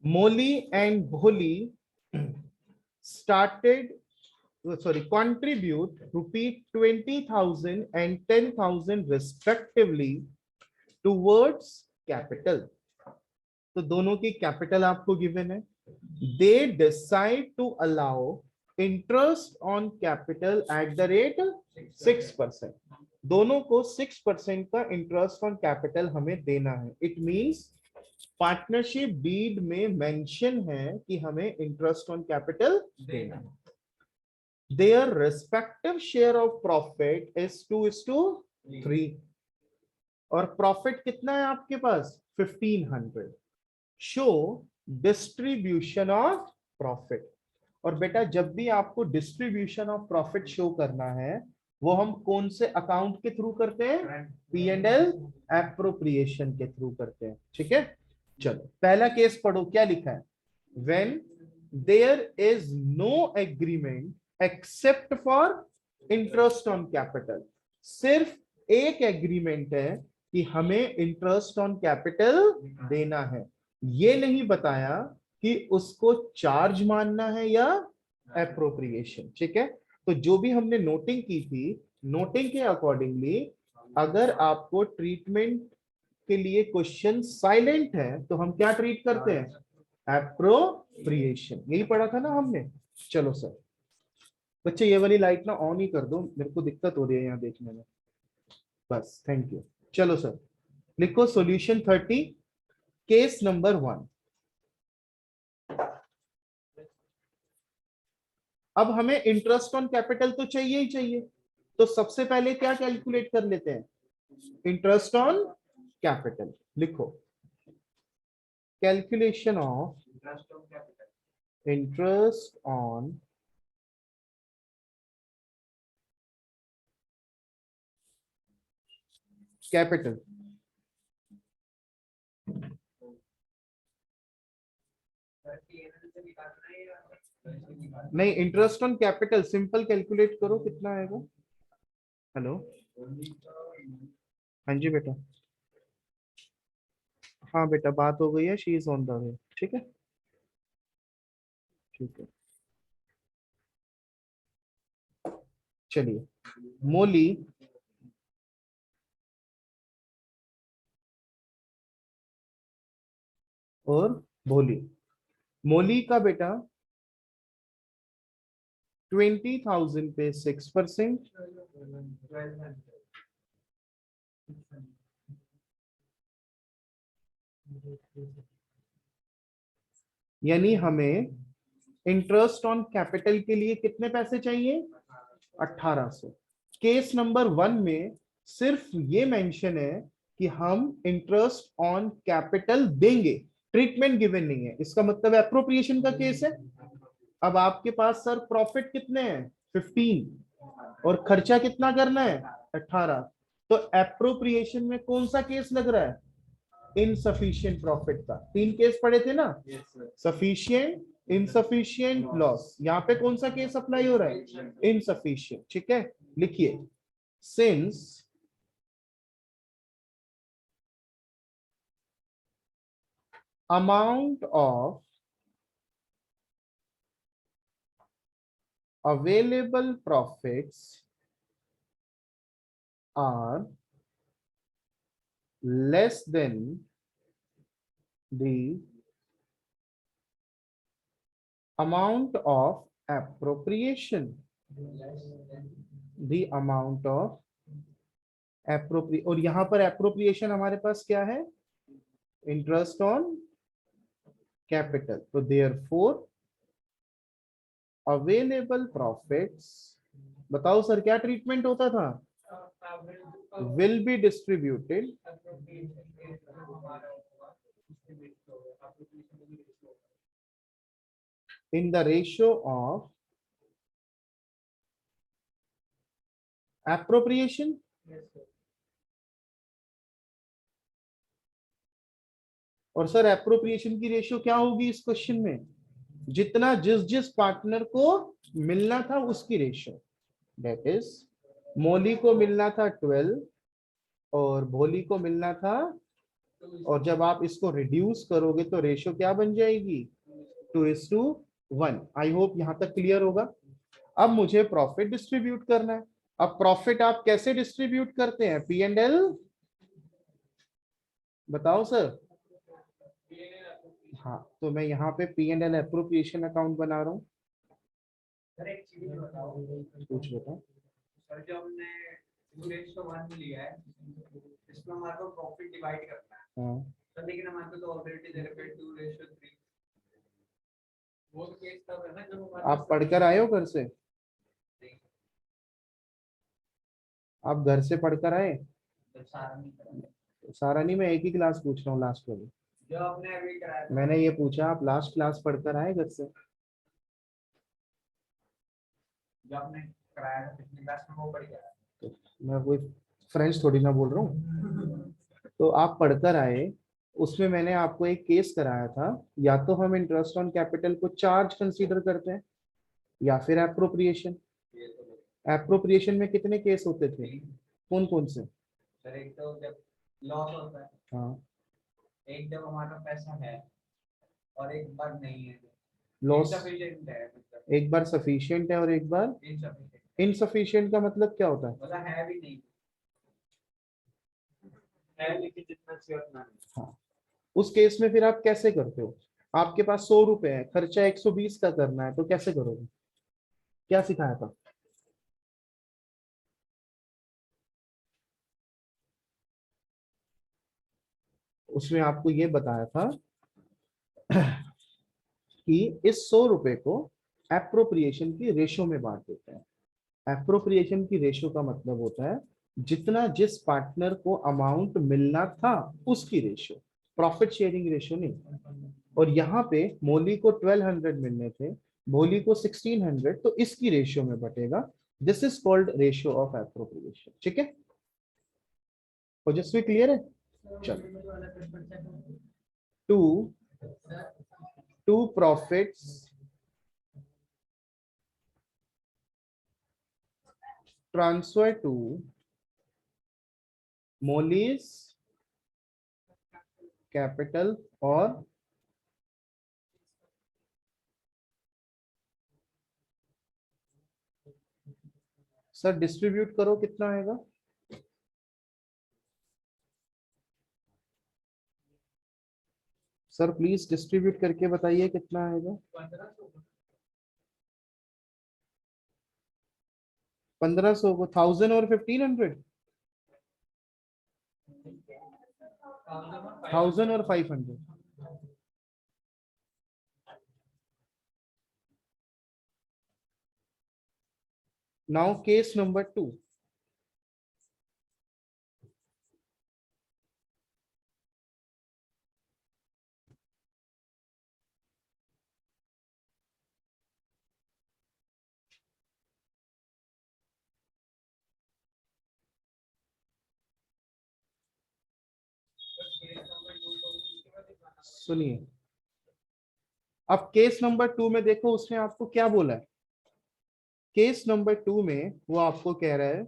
Molly and Bholi started, contribute rupee 20,000 and 10,000 respectively towards capital. तो दोनों की capital आपको गिवन है. They decide to allow interest on capital at the rate 6%. दोनों को 6% का इंटरेस्ट ऑन कैपिटल हमें देना है. इट मींस पार्टनरशिप डीड में मेंशन है कि हमें इंटरेस्ट ऑन कैपिटल देना है. Their respective share of profit is 2:3 और प्रॉफिट कितना है आपके पास 1500. Show distribution of profit. और बेटा जब भी आपको डिस्ट्रीब्यूशन ऑफ प्रॉफिट शो करना है वो हम कौन से अकाउंट के थ्रू करते हैं? P&L एप्रोप्रिएशन के थ्रू करते हैं. ठीक है, चलो पहला केस पढ़ो. क्या लिखा है? When there is no agreement except for interest on capital. सिर्फ एक एग्रीमेंट है कि हमें इंटरेस्ट ऑन कैपिटल देना है. ये नहीं बताया कि उसको चार्ज मानना है या एप्रोप्रिएशन. ठीक है, तो जो भी हमने नोटिंग की थी, नोटिंग के अकॉर्डिंगली अगर आपको ट्रीटमेंट के लिए क्वेश्चन साइलेंट है तो हम क्या ट्रीट करते हैं? एप्रोप्रिएशन. यही पढ़ा था ना हमने. चलो सर बच्चे ये वाली लाइट ना ऑन ही कर दो, मेरे को दिक्कत हो रही है यहाँ देखने में. बस थैंक यू. चलो सर लिखो सॉल्यूशन 30 केस नंबर 1. अब हमें इंटरेस्ट ऑन कैपिटल तो चाहिए ही चाहिए, तो सबसे पहले क्या कैलकुलेट कर लेते हैं? Interest on capital. लिखो calculation of interest on capital. नहीं, interest on capital simple calculate करो, कितना आएगा? हेलो, हाँ जी बेटा. हाँ बेटा बात हो गई है. She is on the way. ठीक है, ठीक है. चलिए, मोली और भोली. मोली का बेटा 20,000 पे 6%, यानी हमें इंटरेस्ट ऑन कैपिटल के लिए कितने पैसे चाहिए? 1800. केस नंबर 1 में सिर्फ ये मेंशन है कि हम इंटरेस्ट ऑन कैपिटल देंगे, ट्रीटमेंट गिवन नहीं है. इसका मतलब एप्रोप्रिएशन का केस है. अब आपके पास सर प्रॉफिट कितने हैं? 15 और खर्चा कितना करना है? 18. तो एप्रोप्रिएशन में कौन सा केस लग रहा है? इनसफिशिएंट प्रॉफिट का. 3 केस पढ़े थे ना? Sufficient, insufficient, loss. यहाँ पे कौन सा केस अप्लाई हो रहा है? इनसफिशिएंट. ठीक है, लिखिए since amount of available profits are less than the amount of appropriation. The amount of appropriation. और यहां पर appropriation हमारे पास क्या है? Interest on capital. तो therefore अवेलेबल प्रॉफिट्स, बताओ सर क्या ट्रीटमेंट होता था? Will be distributed in the ratio of appropriation. और सर एप्रोप्रिएशन की रेशियो क्या होगी इस क्वेश्चन में? जितना जिस जिस पार्टनर को मिलना था उसकी रेशियो. दैट इज मोली को मिलना था 12 और भोली को मिलना था और जब आप इसको रिड्यूस करोगे तो रेशियो क्या बन जाएगी, 2:1। आई होप यहां तक क्लियर होगा। अब मुझे प्रॉफिट डिस्ट्रीब्यूट करना है। अब प्रॉफिट आप कैसे डिस्ट्रीब्यूट करते हैं, पी एंड एल, बताओ सर। हाँ, तो मैं यहाँ पे P and L appropriation account बना रहा हूँ। सर एक चीज बताओ, कुछ बताओ सर जो हमने 2:1 लिया है, इसमें हमारे को प्रॉफिट डिवाइड करना है। हाँ, सर लेकिन हमारे को तो ऑलरेडी दे रखे 2:3। वो तो केस तब है ना जब हमारे आप पढ़कर आए हो घर से, आप घर से पढ़कर आए? जब सारा नहीं करा, सारा नहीं, मैं एक ही क्लास पूछ रहा हूँ, लास्ट वाली। जो हमने अभी कराया था, मैंने ये पूछा आप लास्ट क्लास पढ़कर आए घर से? जो आपने कराया था पिछली क्लास में वो पढ़ गया। तो मैं कोई फ्रेंच थोड़ी ना बोल रहा हूँ। तो आप पढ़कर आए, उसमें मैंने आपको एक केस कराया था। या तो हम इंटरेस्ट ऑन कैपिटल को चार्ज कंसीडर करते हैं, या फिर एप्रोप्रिएशन। ये तो एप्रोप्रिएशन में कितने केस होते थे, कौन कौन से? सर एक तो जब लॉस होता है, हाँ, एक जब हमारा पैसा है और एक बार नहीं है, लॉस। इनसफिशिएंट है, मतलब एक बार सफिशिएंट है और एक बार इनसफिशिएंट, इनसफिशिएंट का मतलब क्या होता है? मतलब है भी नहीं, है लेकिन जितना चाहिए उतना नहीं। हाँ, उस केस में फिर आप कैसे करते हो? आपके पास 100 रुपए है, खर्चा 120 का करना है, तो कैसे करोगे? क्या सिखाया था? उसमें आपको ये बताया था कि इस 100 रुपए को एप्रोप्रिएशन की रेशो में बांट देते हैं। एप्रोप्रिएशन की रेशो का मतलब होता है जितना जिस पार्टनर को अमाउंट मिलना था उसकी रेशो, प्रॉफिट शेयरिंग रेशो नहीं। और यहाँ पे मोली को 1200 मिलने थे, भोली को 1600, तो इसकी रेशियो में बटेगा। This is called ratio of appropriation. ठीक है, ओजस्वी क्लियर है? चलो, to to profits transfer to मोलीज कैपिटल और सर डिस्ट्रीब्यूट करो, कितना आएगा? सर प्लीज डिस्ट्रीब्यूट करके बताइए कितना आएगा। 1500 को 1000 और 1500, 1000 और 500। Now case number 2। सुनिए, अब केस नंबर 2 में देखो उसने आपको क्या बोला है। केस नंबर 2 में वो आपको कह रहा है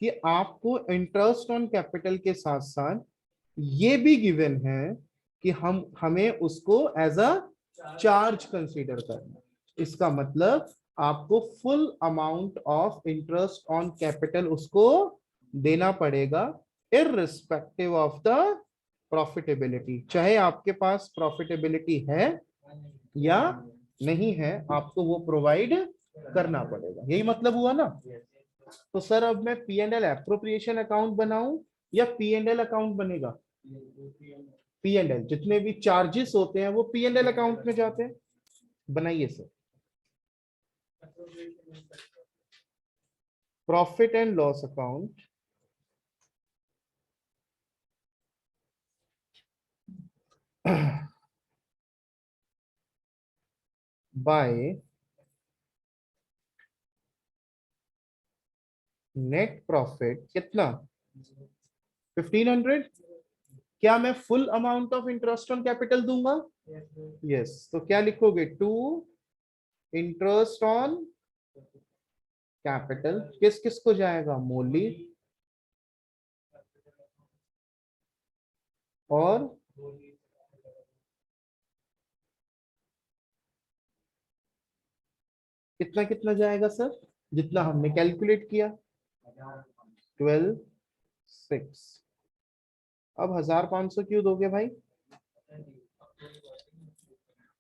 कि आपको इंटरेस्ट ऑन कैपिटल के साथ साथ ये भी गिवन है कि हम हमें उसको एज अ चार्ज कंसीडर करना है। इसका मतलब आपको full amount of interest on capital उसको देना पड़ेगा, इररिस्पेक्टिव ऑफ द प्रॉफिटेबिलिटी। चाहे आपके पास प्रॉफिटेबिलिटी है या नहीं है, आपको वो प्रोवाइड करना पड़ेगा। यही मतलब हुआ ना? तो सर अब मैं P and L appropriation account बनाऊं या पी एंड एल अकाउंट बनेगा? पी एंड एल, जितने भी चार्जेस होते हैं वो पी एंड एल अकाउंट में जाते हैं। बनाइए sir, profit and loss account by net profit कितना, 1500। क्या मैं full amount of interest on capital दूंगा? यस, तो क्या लिखोगे, टू इंटरेस्ट ऑन कैपिटल किस किस को जाएगा, मोली और कितना कितना जाएगा सर, जितना हमने कैलकुलेट किया, 12,600। अब 1,500 क्यों दोगे भाई?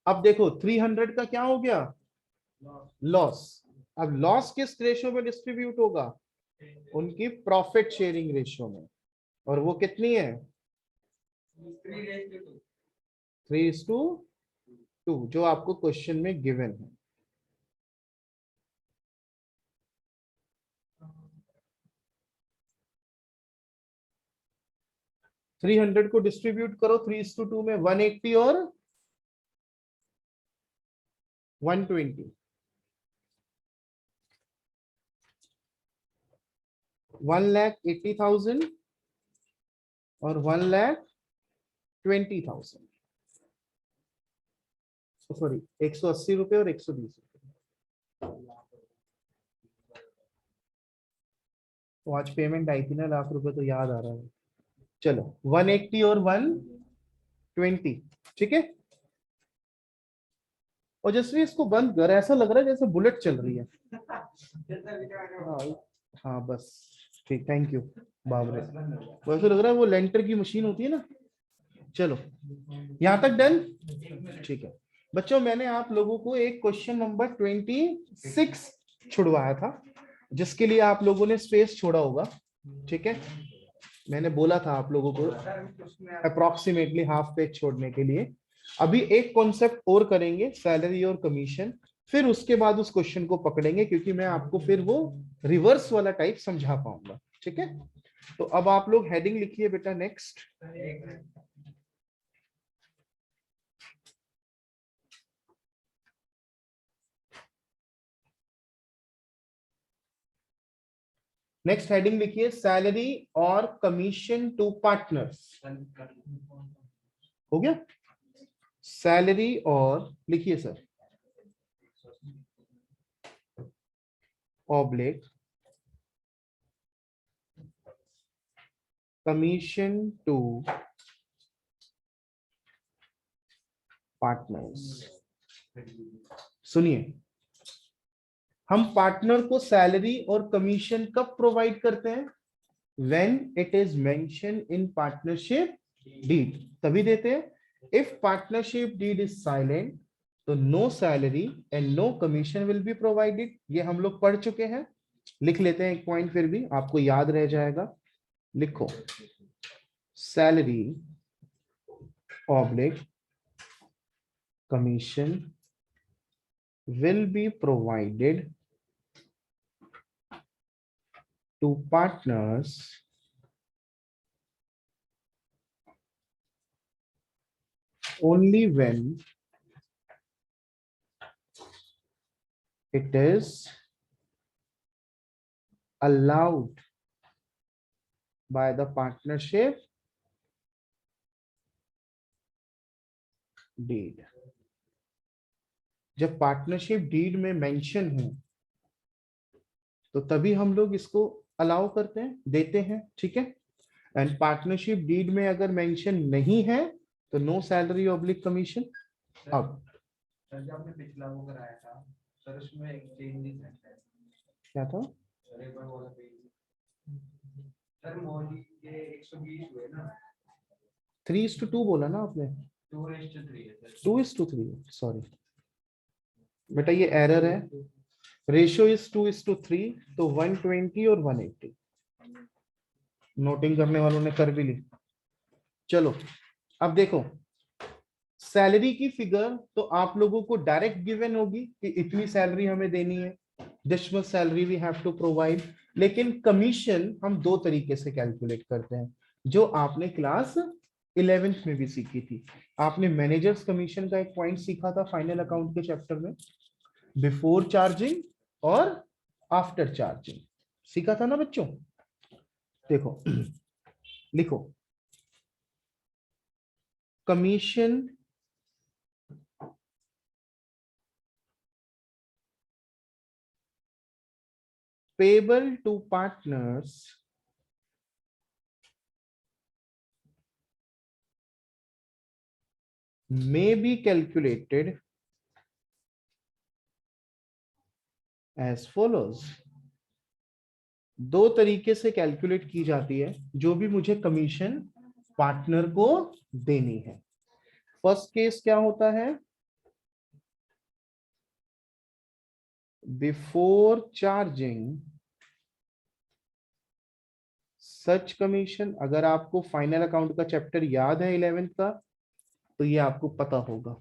अब देखो 300 का क्या हो गया, लॉस। अब लॉस किस रेशियो में डिस्ट्रीब्यूट होगा, उनकी प्रॉफिट शेयरिंग रेशियो में, और वो कितनी है, 3:2, जो आपको क्वेश्चन में गिवन है। थ्री हंड्रेड को डिस्ट्रीब्यूट करो 3:2 में, 180 और 120, 1,80,000 और 1,20,000, सॉरी 180 रुपए और 120 रुपए। तो आज पेमेंट आई थी ना ₹1,00,000, तो याद आ रहा है। चलो 180 और 120, ठीक है। और जैसे इसको बंद कर, ऐसा लग रहा है जैसे बुलेट चल रही है। हाँ, हाँ बस ठीक, थैंक यू बाबरे। वैसे लग रहा है वो लेंटर की मशीन होती है ना। चलो यहां तक डन, ठीक है बच्चों। मैंने आप लोगों को एक क्वेश्चन नंबर 26 छुड़वाया था, जिसके लिए आप लोगों ने स्पेस छोड़ा होगा, ठीक है। मैंने बोला था आप लोगों को अप्रोक्सीमेटली हाफ पेज छोड़ने के लिए। अभी एक कॉन्सेप्ट और करेंगे, सैलरी और कमीशन, फिर उसके बाद उस क्वेश्चन को पकड़ेंगे, क्योंकि मैं आपको फिर वो रिवर्स वाला टाइप समझा पाऊंगा, ठीक है। तो अब आप लोग हेडिंग लिखिए बेटा, नेक्स्ट। नेक्स्ट हेडिंग लिखिए, सैलरी और कमीशन टू पार्टनर्स। हो गया, सैलरी और लिखिए sir, oblique commission to partners. सुनिए, हम पार्टनर को सैलरी और कमीशन कब प्रोवाइड करते हैं, when it is mention in partnership deed, तभी देते हैं। If partnership deed is silent, तो no salary and no commission will be provided. ये हम लोग पढ़ चुके हैं। लिख लेते हैं एक पॉइंट, फिर भी आपको याद रह जाएगा। लिखो, salary oblique commission will be provided to partners only when it is allowed by the partnership deed। जब पार्टनरशिप डीड में मेंशन है, तो तभी हम लोग इसको अलाउ करते हैं, देते हैं, ठीक है। एंड पार्टनरशिप डीड में अगर मेंशन नहीं है, तो नो सैलरी ऑब्लिक कमीशन। अब सर जो आपने पिछला वो कराया था सर, उसमें एक चेंजेस है क्या था, सर, एक बार बोला सर मौली के 120 हुए ना, 3:2 बोला ना आपने, 2:3 है सर। 2:3, सॉरी बेटा ये एरर है। रेशियो इज 2:3, तो 120 और 180। नोटिंग करने वालों ने कर भी ली। चलो अब देखो, सैलरी की फिगर तो आप लोगों को डायरेक्ट गिवन होगी कि इतनी सैलरी हमें देनी है, this much salary we have to provide. लेकिन कमीशन हम दो तरीके से कैलकुलेट करते हैं, जो आपने क्लास 11th में भी सीखी थी। आपने मैनेजर्स कमीशन का एक पॉइंट सीखा था फाइनल अकाउंट के चैप्टर में, बिफोर चार्जिंग और आफ्टर चार्जिंग सीखा था ना बच्चों। देखो लिखो, commission payable to partners may be calculated as follows. दो तरीके से कैलकुलेट की जाती है जो भी मुझे कमीशन पार्टनर को देनी है. फर्स्ट केस क्या होता है, बिफोर चार्जिंग सच कमीशन. अगर आपको फाइनल अकाउंट का चैप्टर याद है 11th का तो ये आपको पता होगा.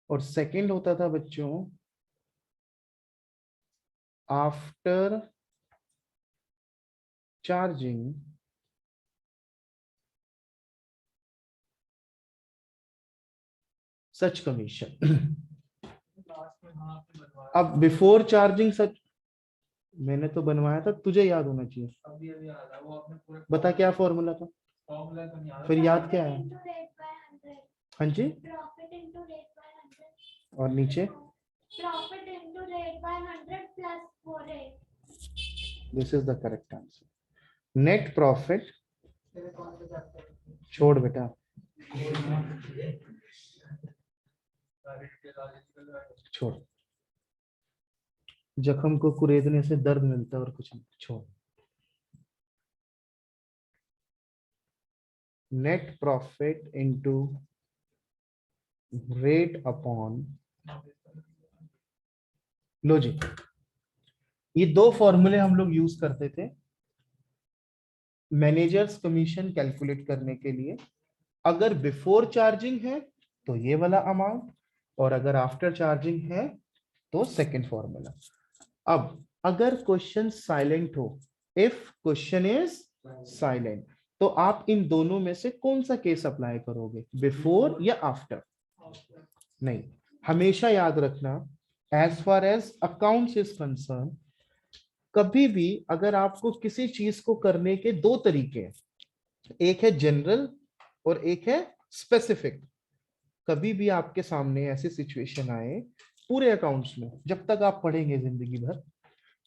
और सेकंड होता था बच्चों after charging such commission. Last में हाँ आपने बनवाया अब बिफोर चार्जिंग सच मैंने तो बनवाया था, तुझे याद होना चाहिए. अभी अभी याद है वो आपने पूरे बता क्या फॉर्मूला था, फॉर्मूला तो नहीं याद फिर है। याद क्या है. हाँ जी, Profit into rate by 100. और नीचे Profit into rate by 100 plus 4 this is the correct answer. Net profit तेरे कौन से चैप्टर छोड़ बेटा, छोड़. जख्म को कुरेदने से दर्द मिलता है और कुछ नहीं, छोड़. Net profit into rate upon. लो जी, ये दो फॉर्मूले हम लोग यूज करते थे मैनेजर्स कमीशन कैलकुलेट करने के लिए. अगर बिफोर चार्जिंग है तो ये वाला अमाउंट, और अगर आफ्टर चार्जिंग है तो सेकंड फॉर्मूला. अब अगर क्वेश्चन साइलेंट हो, इफ क्वेश्चन इज साइलेंट, तो आप इन दोनों में से कौन सा केस अप्लाई करोगे, बिफोर या आफ्टर. नहीं, हमेशा याद रखना as far as accounts is concerned, कभी भी अगर आपको किसी चीज को करने के दो तरीके हैं, एक है जनरल और एक है स्पेसिफिक. कभी भी आपके सामने ऐसी सिचुएशन आए पूरे अकाउंट्स में, जब तक आप पढ़ेंगे जिंदगी भर,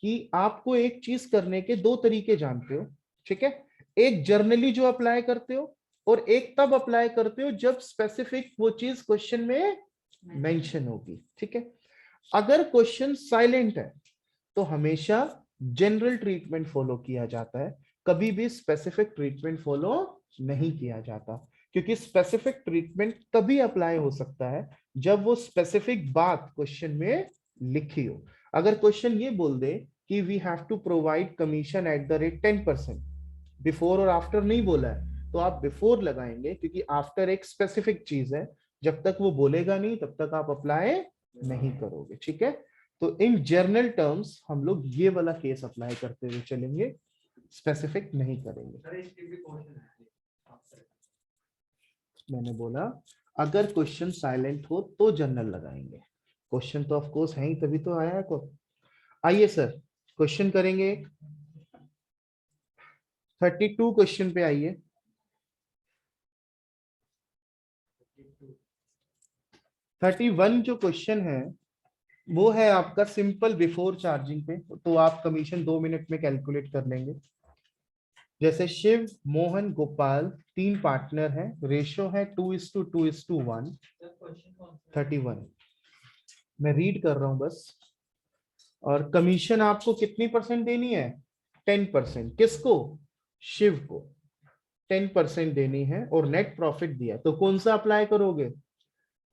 कि आपको एक चीज करने के दो तरीके जानते हो, ठीक है. एक जर्नली जो अप्लाई करते हो, और एक तब अप्लाई करते हो जब स्पेसिफिक वो चीज क्वेश्चन में मेंशन होगी, ठीक है. अगर क्वेश्चन साइलेंट है तो हमेशा जनरल ट्रीटमेंट फॉलो किया जाता है, कभी भी स्पेसिफिक ट्रीटमेंट फॉलो नहीं किया जाता. क्योंकि स्पेसिफिक ट्रीटमेंट तभी अप्लाई हो सकता है जब वो स्पेसिफिक बात क्वेश्चन में लिखी हो. अगर क्वेश्चन ये बोल दे कि we have to provide commission at the rate 10%, before और आफ्टर नहीं बोला है, तो आप बिफोर लगाएंगे, क्योंकि आफ्टर एक स्पेसिफिक चीज है. जब तक वो बोलेगा नहीं तब तक आप अप्लाई नहीं करोगे, ठीक है. तो इन जनरल टर्म्स हम लोग ये वाला केस अप्लाई करते हुए चलेंगे, स्पेसिफिक नहीं करेंगे. सर इसकी भी क्वेश्चन है मैंने बोला अगर क्वेश्चन साइलेंट हो तो जनरल लगाएंगे. क्वेश्चन तो ऑफ कोर्स है ही, तभी तो आया है को. आइए सर, क्वेश्चन करेंगे. 32 क्वेश्चन पे आइए. 31 जो क्वेश्चन है वो है आपका सिंपल बिफोर चार्जिंग पे, तो आप कमीशन 2 मिनट में कैलकुलेट कर लेंगे. जैसे शिव, मोहन, गोपाल 3 पार्टनर हैं, रेशो है 2:2:1. 31 मैं रीड कर रहा हूं बस. और कमीशन आपको कितनी परसेंट देनी है, 10%. किसको, शिव को 10% देनी है. और नेट प्रॉफिट दिया, तो कौन सा अप्लाई करोगे,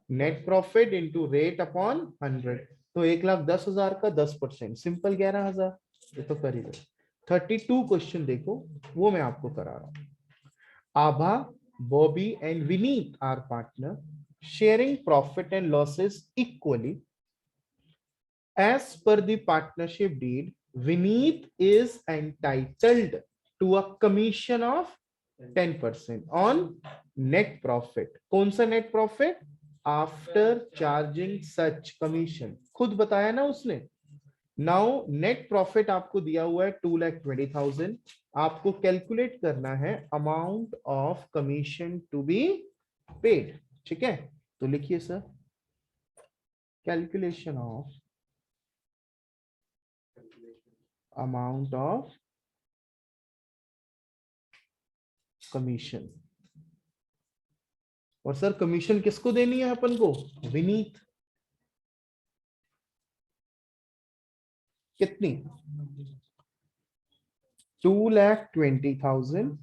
net profit into rate upon 100. तो 1,10,000 का 10%, सिंपल 11,000. ये तो कर ही लो. 32 क्वेश्चन देखो, वो मैं आपको करा रहा हूं. Abha, Bobby and Vineet are partner sharing profit and losses equally. As per the partnership deed, Vineet is entitled to a commission of 10% on net profit. कौन सा net profit, after charging such commission. खुद बताया ना उसने. नाउ नेट प्रॉफिट आपको दिया हुआ है 2,20,000. आपको कैलकुलेट करना है amount of commission to be paid, ठीक है. तो लिखिए sir, calculation of amount of commission और सर कमीशन किसको देनी है अपन को? विनीत। कितनी? 2,20,000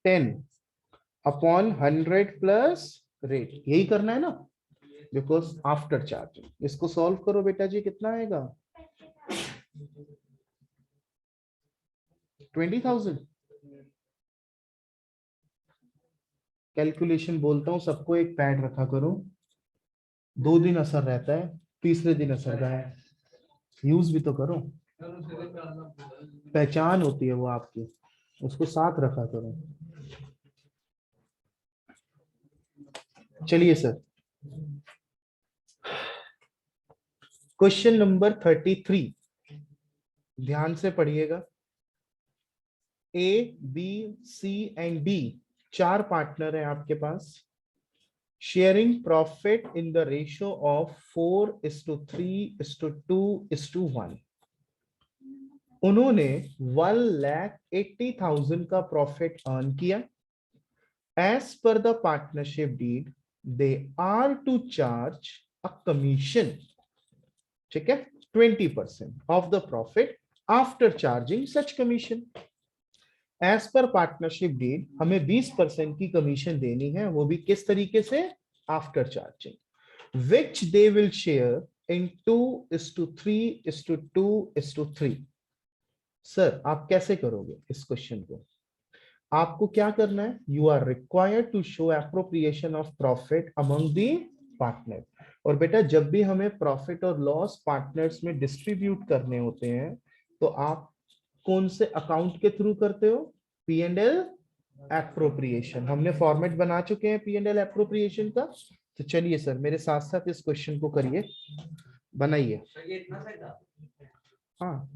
10 अपॉन 100 प्लस रेट, यही करना है ना, बिकॉज आफ्टर चार्जिंग। इसको सॉल्व करो बेटा जी, कितना आएगा? 20,000। कैलकुलेशन बोलता हूं सबको, एक पैड रखा करो, 2 दिन असर रहता है, तीसरे दिन असर गायब। यूज भी तो करो, पहचान होती है वो आपकी, उसको साथ रखा करो। चलिए सर, क्वेश्चन नंबर 33, ध्यान से पढ़िएगा। A, B, C and D, 4 partner है आपके पास, sharing profit in the ratio of 4:3:2:1। उन्होंने 1,80,000 का प्रॉफिट अर्न किया। As per the partnership deed they are to charge a commission, ठीक है, 20% of the profit after charging such commission. As per partnership deed हमें 20% की कमीशन देनी है, वो भी किस तरीके से? After charging, which they will share in 2:3:2:3। Sir आप कैसे करोगे इस क्वेश्चन को? आपको क्या करना है? You are required to show appropriation of profit among the partner. और बेटा जब भी हमें प्रॉफिट और लॉस पार्टनर्स में डिस्ट्रीब्यूट करने होते हैं, तो आप कौन से अकाउंट के थ्रू करते हो? P and L appropriation. हमने फॉर्मेट बना चुके हैं पी एंड एल एप्रोप्रिएशन का। तो चलिए सर मेरे साथ साथ इस क्वेश्चन को करिए, बनाइए। हाँ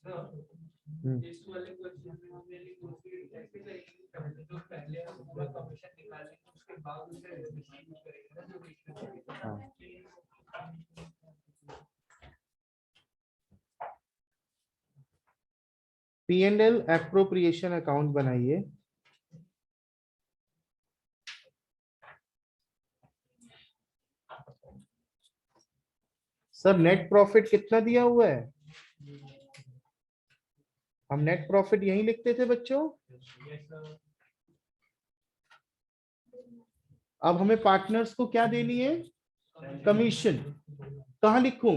इस वाले क्वेश्चन में हमने ऐसे करेंगे, जो पहले हम पूरा कमीशन निकालेंगे उसके बाद उसे डिस्ट्रीब्यूट करेंगे ना, जो हाँ। P and L appropriation account बनाइए। सर नेट प्रॉफिट कितना दिया हुआ है? हम नेट प्रॉफिट यही लिखते थे बच्चों। अब हमें पार्टनर्स को क्या देनी है? कमीशन। कहां लिखूं?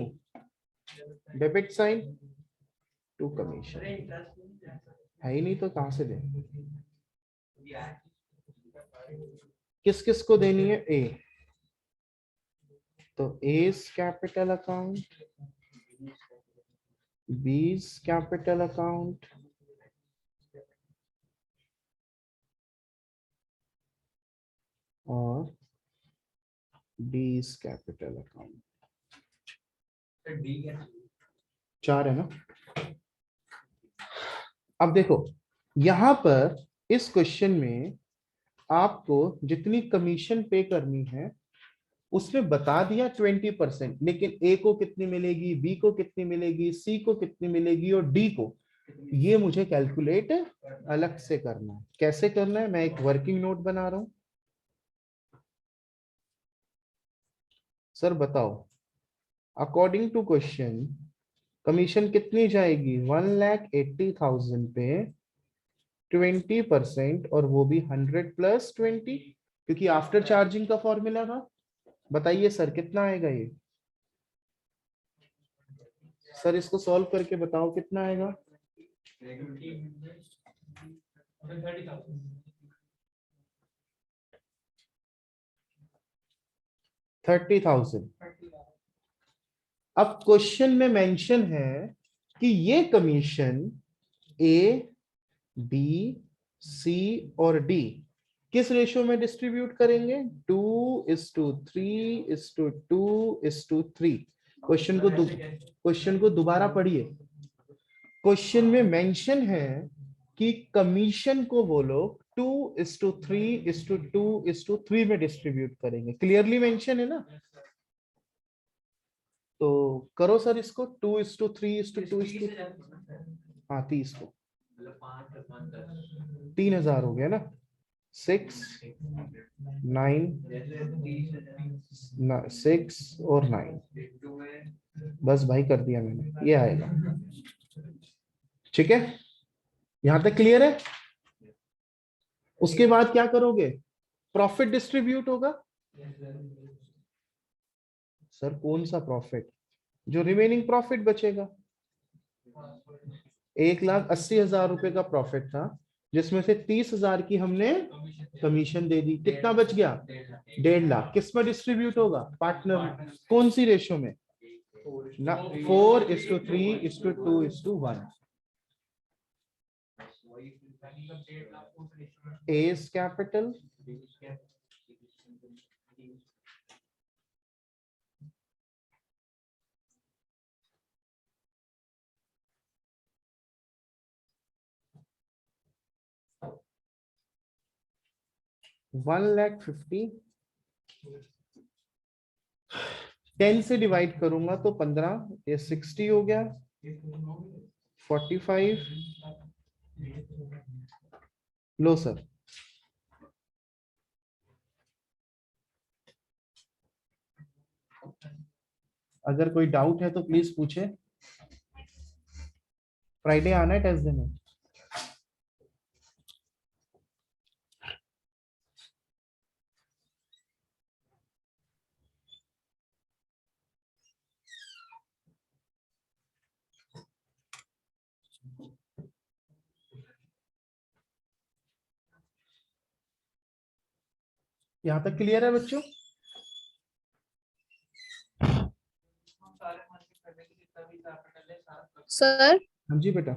डेबिट साइन टू कमीशन, है ही नहीं तो कहां से दें? किस किस को देनी है? ए, तो ए's कैपिटल अकाउंट, बी's कैपिटल अकाउंट, और डी's कैपिटल अकाउंट। 4 है ना? अब देखो यहां पर इस क्वेश्चन में आपको जितनी कमीशन पे करनी है उसमें बता दिया 20%, लेकिन ए को कितनी मिलेगी, बी को कितनी मिलेगी, सी को कितनी मिलेगी और डी को, ये मुझे कैलकुलेट अलग से करना है। कैसे करना है? मैं एक वर्किंग नोट बना रहा हूं। सर बताओ, अकॉर्डिंग टू क्वेश्चन कमीशन कितनी जाएगी? 1,80,000 पे 20%, और वो भी 100 प्लस 20, क्योंकि आफ्टर चार्जिंग का फॉर्मूला था। बताइए सर कितना आएगा ये? सर इसको सॉल्व करके बताओ कितना आएगा? 30,000। अब क्वेश्चन में मेंशन है कि ये कमीशन ए, बी, सी और डी किस रेशियो में डिस्ट्रीब्यूट करेंगे? 2:3:2:3। क्वेश्चन को दोबारा पढ़िए। क्वेश्चन में मेंशन है कि कमीशन को वो लोग 2:3:2:3 में डिस्ट्रीब्यूट करेंगे। क्लियरली मेंशन है ना? तो करो सर इसको 2:3:2:, हाँ 30 को 3000 हो गया ना, 6 9 6 और 9, बस भाई कर दिया मैंने, ये आएगा। ठीक है, यहां तक क्लियर है। उसके बाद क्या करोगे, प्रॉफिट डिस्ट्रीब्यूट होगा। सर कौन सा प्रॉफिट, जो रिमेनिंग प्रॉफिट बचेगा। 1,80,000 रुपए का प्रॉफिट था, जिसमें से 30,000 की हमने कमीशन दे दी, कितना बच गया, 1.5 लाख। किस में डिस्ट्रीब्यूट होगा, पार्टनर। कौन सी रेशो में ना, 4:3:2:1। एस कैपिटल $1,50,000, 10 से डिवाइड करूंगा तो 15, ये 60 हो गया, 45। लो सर, अगर कोई डाउट है तो प्लीज पूछे। फ्राइडे आना है टेस्ट देने। यहां तक क्लियर है बच्चों। सर हाँ जी बेटा।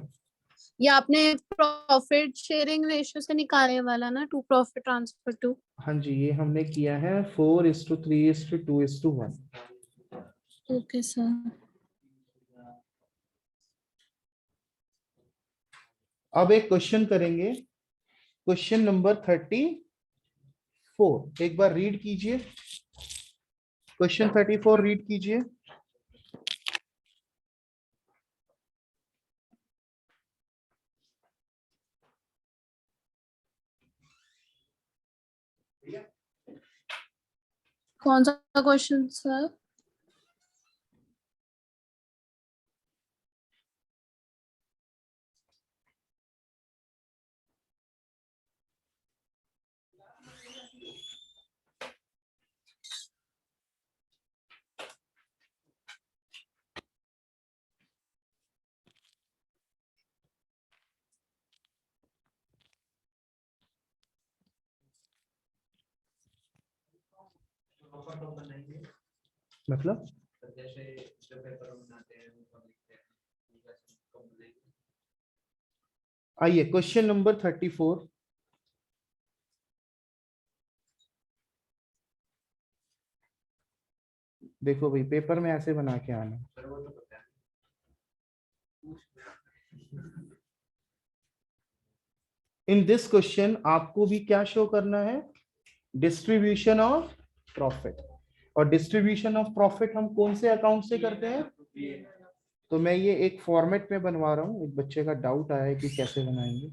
ये आपने प्रॉफिट शेयरिंग रेशियो से निकाले वाला ना, टू प्रॉफिट ट्रांसफर टू। हाँ जी, ये हमने किया है 4:3:2:1। Okay sir. अब एक क्वेश्चन करेंगे, क्वेश्चन नंबर 34। एक बार रीड कीजिए, क्वेश्चन 34 रीड कीजिए। कौन सा क्वेश्चन सर? मतलब आइए क्वेश्चन नंबर 34। देखो भाई, पेपर में ऐसे बना के आना। इन दिस क्वेश्चन आपको भी क्या शो करना है, डिस्ट्रीब्यूशन ऑफ प्रॉफिट। और डिस्ट्रीब्यूशन ऑफ प्रॉफिट हम कौन से अकाउंट से करते हैं। तो मैं ये एक फॉर्मेट में बनवा रहा हूँ, एक बच्चे का डाउट आया है कि कैसे बनाएंगे।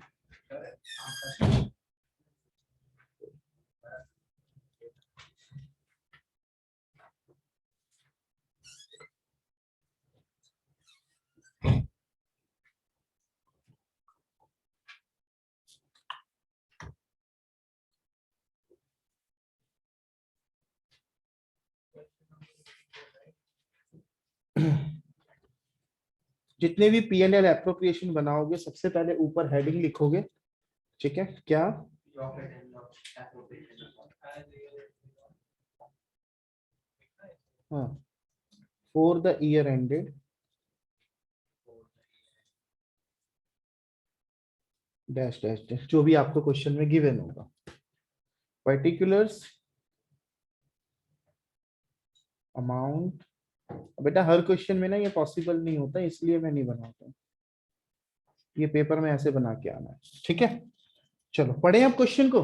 जितने भी P&L एप्रोप्रिएशन बनाओगे, सबसे पहले ऊपर हेडिंग लिखोगे। ठीक है, क्या, हाँ, for the year ended dash dash dash, जो भी आपको क्वेश्चन में गिवन होगा, पर्टिकुलर्स अमाउंट। बेटा हर क्वेश्चन में ना ये पॉसिबल नहीं होता, इसलिए मैं नहीं बनाता, ये पेपर में ऐसे बना के आना है। ठीक है, चलो पढ़े अब क्वेश्चन को।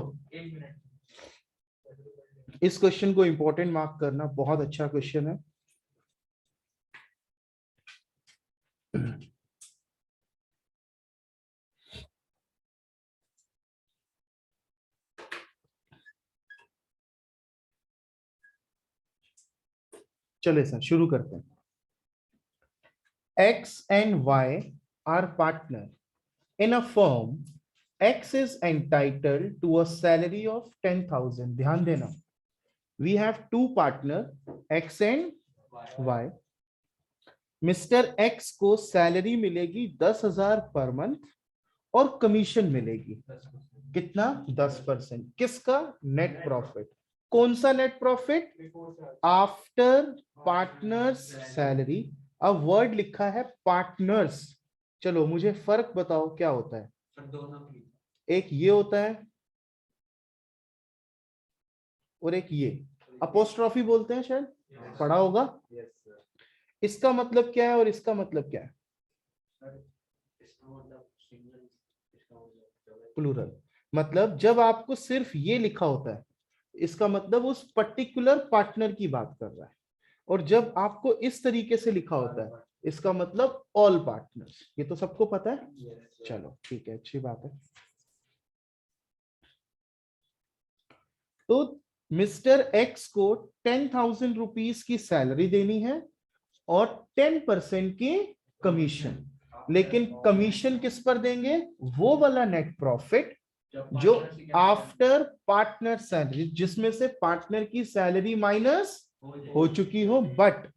इस क्वेश्चन को इंपॉर्टेंट मार्क करना, बहुत अच्छा क्वेश्चन है। चलो सर शुरू करते हैं। X and Y are partner in a firm. X is entitled to a salary of 10,000. ध्यान देना, we have two partner X and Y. Mister X को सैलरी मिलेगी 10,000 पर मंथ और कमीशन मिलेगी कितना 10%। किसका? Net profit. कौन सा net profit? After partners salary. अब वर्ड लिखा है पार्टनर्स। चलो मुझे फर्क बताओ क्या होता है। एक ये होता है और एक ये अपोस्ट्रोफी बोलते हैं, शायद पढ़ा होगा। इसका मतलब क्या है और इसका मतलब क्या है? प्लूरल। मतलब जब आपको सिर्फ ये लिखा होता है इसका मतलब उस पर्टिकुलर पार्टनर की बात कर रहा है, और जब आपको इस तरीके से लिखा होता है इसका मतलब ऑल पार्टनर्स। ये तो सबको पता है। चलो ठीक है, अच्छी बात है। तो मिस्टर एक्स को 10,000 रुपीज की सैलरी देनी है और 10% की कमीशन। लेकिन कमीशन किस पर देंगे? वो वाला नेट प्रॉफिट जो आफ्टर पार्टनर सैलरी, जिसमें से पार्टनर की सैलरी माइनस हो चुकी हो बट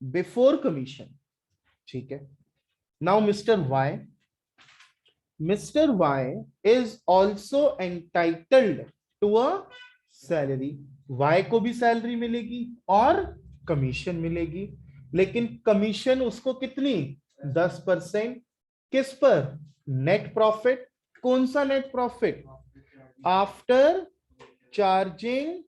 बिफोर कमीशन। ठीक है। Now mister Y is also entitled to a salary. Y को भी सैलरी मिलेगी और कमीशन मिलेगी, लेकिन कमीशन उसको कितनी? 10%। किस पर? Net profit. कौन सा net profit? After charging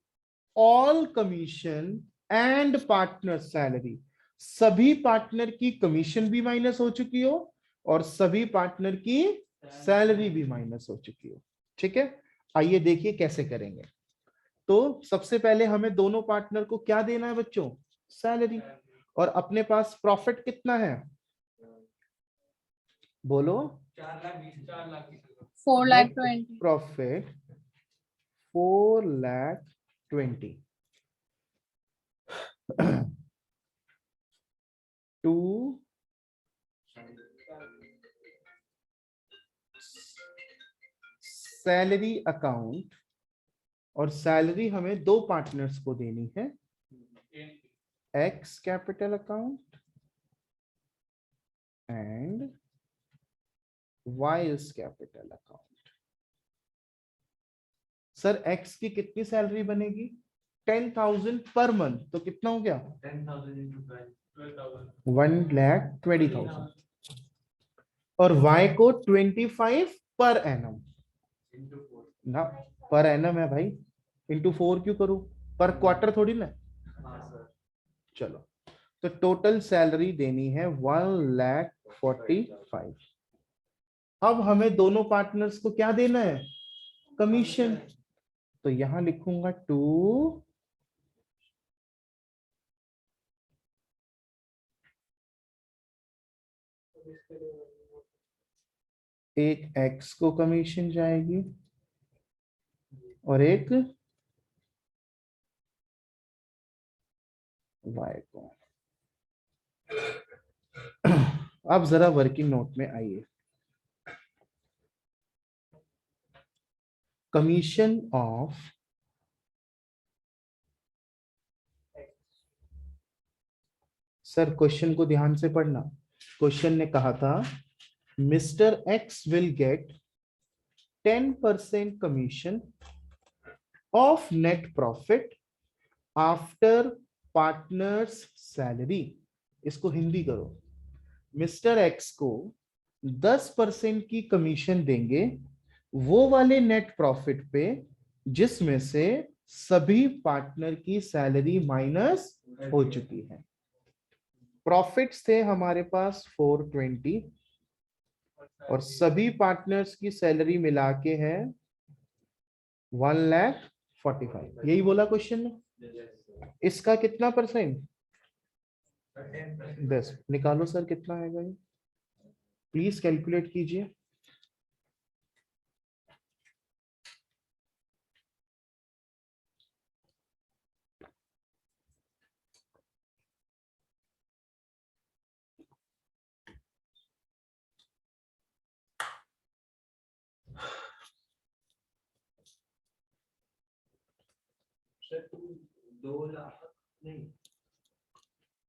all commission and partner salary. सभी पार्टनर की कमीशन भी माइनस हो चुकी हो और सभी पार्टनर की सैलरी भी माइनस हो चुकी हो। ठीक है, आइए देखिए कैसे करेंगे। तो सबसे पहले हमें दोनों पार्टनर को क्या देना है बच्चों? सैलरी। और अपने पास प्रॉफिट कितना है? बोलो। 4,20,000। Profit 4,20,000 to salary account. और सैलरी हमें दो पार्टनर्स को देनी है, X capital account and Y capital account. Sir X की कितनी सैलरी बनेगी? 10,000 पर मंथ। तो कितना हो गया? 1,20,000। और वाई को 25 पर एनम ना, पर एनम है भाई। इंटू 4 क्यों करूं? पर क्वार्टर थोड़ी ना। चलो, तो टोटल सैलरी देनी है 1,45,000। अब हमें दोनों पार्टनर्स को क्या देना है? कमीशन। तो यहां लिखूंगा 2 एक एक्स को कमीशन जाएगी और एक वाई को। अब जरा वर्किंग नोट में आइए। कमीशन ऑफ सर, क्वेश्चन को ध्यान से पढ़ना। क्वेश्चन ने कहा था mister x will get 10% commission of net profit after partners salary. इसको हिंदी करो। मिस्टर एक्स को 10% की कमीशन देंगे वो वाले नेट प्रॉफिट पे जिसमें से सभी पार्टनर की सैलरी माइनस हो चुकी है। प्रॉफिट्स थे हमारे पास 420 और सभी पार्टनर्स की सैलरी मिला के है 1,45,000। यही बोला क्वेश्चन में। इसका कितना परसेंट? 10। निकालो सर कितना आएगा ये, प्लीज कैलकुलेट कीजिए। सर 2 लाख नहीं,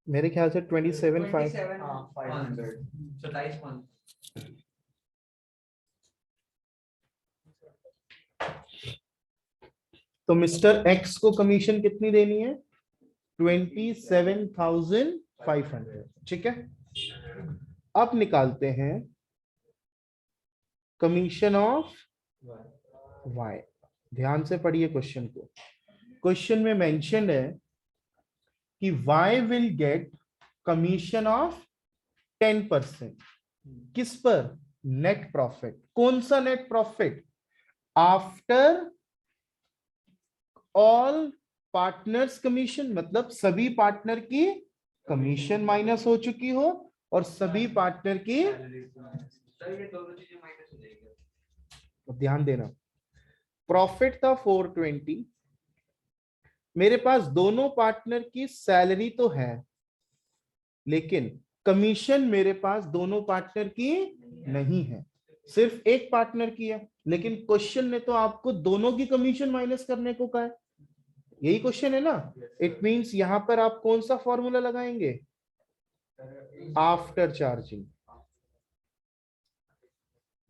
मेरे ख्याल से 27,500। 27,500 27,500। तो मिस्टर एक्स को कमीशन कितनी देनी है? 27,500। ठीक है, अब निकालते हैं कमीशन ऑफ वाई। ध्यान से पढ़िए क्वेश्चन को। क्वेश्चन में मेंशन है कि Y will get commission of 10%। किस पर? Net profit. कौन सा net profit? After all partners commission, मतलब सभी पार्टनर की कमीशन माइनस हो चुकी हो और सभी पार्टनर की। सर ये दोनों चीजें माइनस हो जाएगी। ध्यान देना, प्रॉफिट था 420, मेरे पास दोनों पार्टनर की सैलरी तो है, लेकिन कमीशन मेरे पास दोनों पार्टनर की नहीं है, सिर्फ एक पार्टनर की है। लेकिन क्वेश्चन ने तो आपको दोनों की कमीशन माइनस करने को कहा है, यही क्वेश्चन है ना। इट मींस यहां पर आप कौन सा फॉर्मूला लगाएंगे? After charging.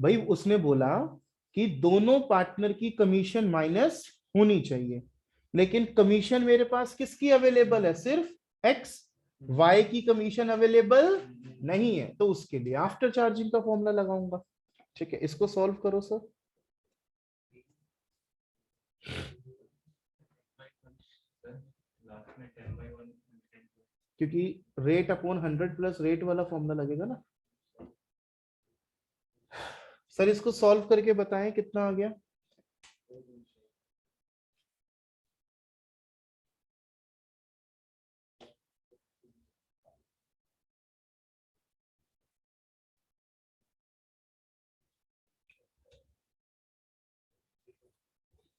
भाई उसने बोला कि दोनों पार्टनर की कमीशन माइनस होनी चाहिए, लेकिन कमीशन मेरे पास किसकी अवेलेबल है? सिर्फ एक्स। वाई की कमीशन अवेलेबल नहीं है, तो उसके लिए आफ्टर चार्जिंग का फॉर्मूला लगाऊंगा। ठीक है, इसको सॉल्व करो सर। क्योंकि रेट अपॉन 100 प्लस रेट वाला फॉर्मूला लगेगा ना सर। इसको सॉल्व करके बताएं कितना आ गया।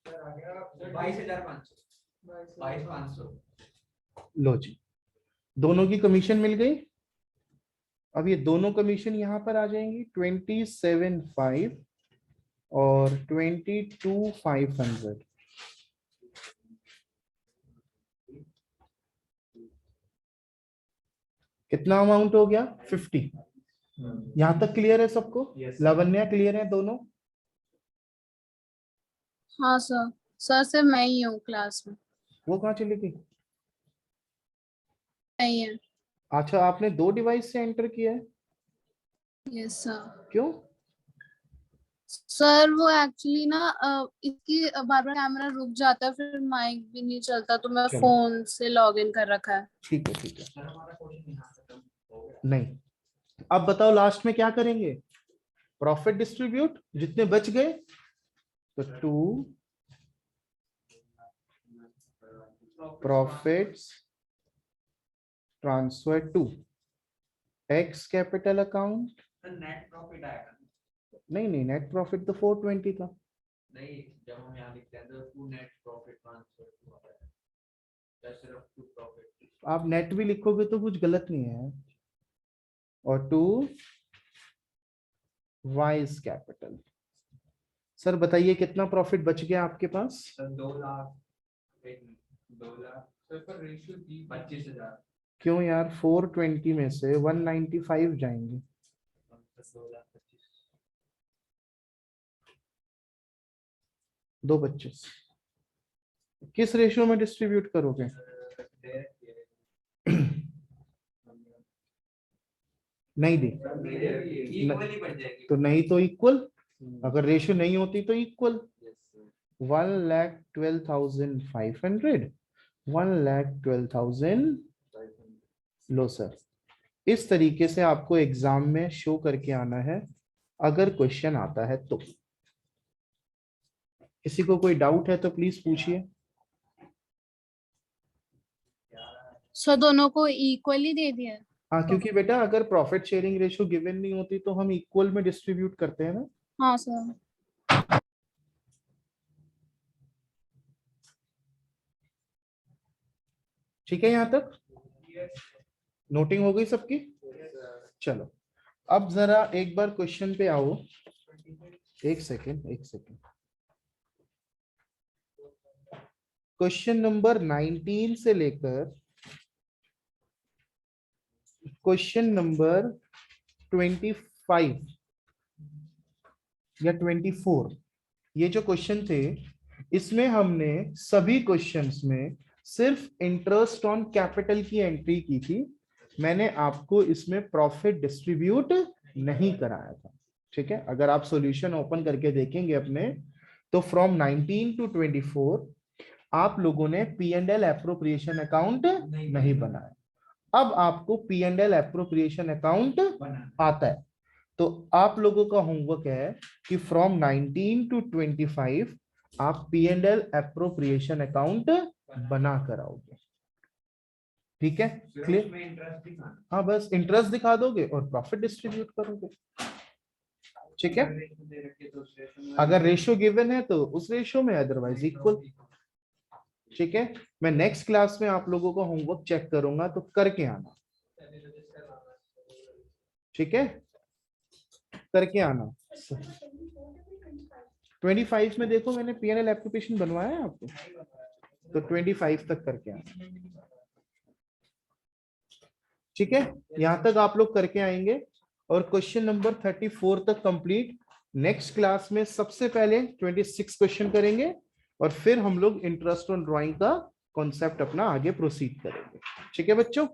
सर आ गया 22,500। 22,500। लो जी, दोनों की कमीशन मिल गई। अब ये दोनों कमीशन यहां पर आ जाएंगी 27,500 और 22,500। कितना अमाउंट हो गया? 50। यहां तक क्लियर है सबको? लावण्या क्लियर है दोनों? हाँ सर। सर सिर्फ मैं ही हूँ क्लास में। वो कहाँ चली गई? नहीं है। अच्छा, आपने 2 डिवाइस से एंटर किया है? Yes sir. क्यों? सर वो एक्चुअली ना इसकी बार बार कैमरा रुक जाता है, फिर माइक भी नहीं चलता, तो मैं चलो। फोन से लॉग इन कर रखा है। ठीक है ठीक है। सर हमारा क्वेश्चन यहाँ खत्म हो गया। नहीं, अब बताओ लास्ट में क्या करेंगे? प्रॉफिट डिस्ट्रीब्यूट, जितने बच गए तो 2 profits transfer to X capital account. Sir net profit आएगा। नहीं नहीं, नेट प्रॉफिट तो 420 था। नहीं, जब हम यहाँ लिखते हैं तो to net profit transfer to आता है, या सिर्फ टू प्रॉफिट। आप नेट भी लिखोगे तो कुछ गलत नहीं है। और 2 वाइज कैपिटल। सर बताइए कितना प्रॉफिट बच गया आपके पास? सर 2 लाख, 2 लाख सर पर रेशियो 25,000। क्यों यार, 420 में से 195 जाएंगे। 2,25,000। 225 किस रेशियो में डिस्ट्रीब्यूट करोगे? नहीं दी इक्वली बढ़ जाएगी। तो नहीं तो इक्वल, अगर रेशियो नहीं होती तो इक्वल। 1,12,500, 1,12,000। लो सर, इस तरीके से आपको एग्जाम में शो करके आना है अगर क्वेश्चन आता है तो। किसी को कोई डाउट है तो प्लीज पूछिए। सर दोनों को इक्वली दे दिया है। हाँ, क्योंकि बेटा अगर प्रॉफिट शेयरिंग रेशियो गिवन नहीं होती तो हम इक्वल में डिस्ट्रीब्यूट करते हैं ना। हाँ सर। ठीक है, यहाँ तक नोटिंग हो गई सबकी? चलो, अब जरा एक बार क्वेश्चन पे आओ। एक सेकेंड। क्वेश्चन नंबर 19 से लेकर क्वेश्चन नंबर 25 या 24, ये जो क्वेश्चन थे इसमें हमने सभी क्वेश्चंस में सिर्फ इंटरेस्ट ऑन कैपिटल की एंट्री की थी। मैंने आपको इसमें प्रॉफिट डिस्ट्रीब्यूट नहीं कराया था। ठीक है, अगर आप सॉल्यूशन ओपन करके देखेंगे अपने, तो फ्रॉम 19 टू 24 आप लोगों ने P&L एप्रोप्रिएशन अकाउंट नहीं बनाया। अब आपको P&L एप्रोप्रिएशन अकाउंट आता है, तो आप लोगों का होमवर्क है कि फ्रॉम 19 टू 25 आप P&L एप्रोप्रिएशन अकाउंट बना कर आओगे। ठीक है, क्लियर? हाँ, बस इंटरेस्ट दिखा दोगे और प्रॉफिट डिस्ट्रीब्यूट करोगे। ठीक है, अगर रेशियो गिवन है तो उस रेशियो में, अदरवाइज इक्वल। ठीक है, मैं नेक्स्ट क्लास में आप लोगों का होमवर्क चेक करूंगा, तो करके आना। ठीक है, करके आना। 25 में देखो मैंने P&L एप्लीकेशन बनवाया है आपको, तो 25 तक करके आना। ठीक है, यहां तक आप लोग करके आएंगे और क्वेश्चन नंबर 34 तक कंप्लीट। नेक्स्ट क्लास में सबसे पहले 26 क्वेश्चन करेंगे और फिर हम लोग इंटरेस्ट ऑन ड्राइंग का कॉन्सेप्ट अपना आगे प्रोसीड करेंगे। ठीक है बच्चों।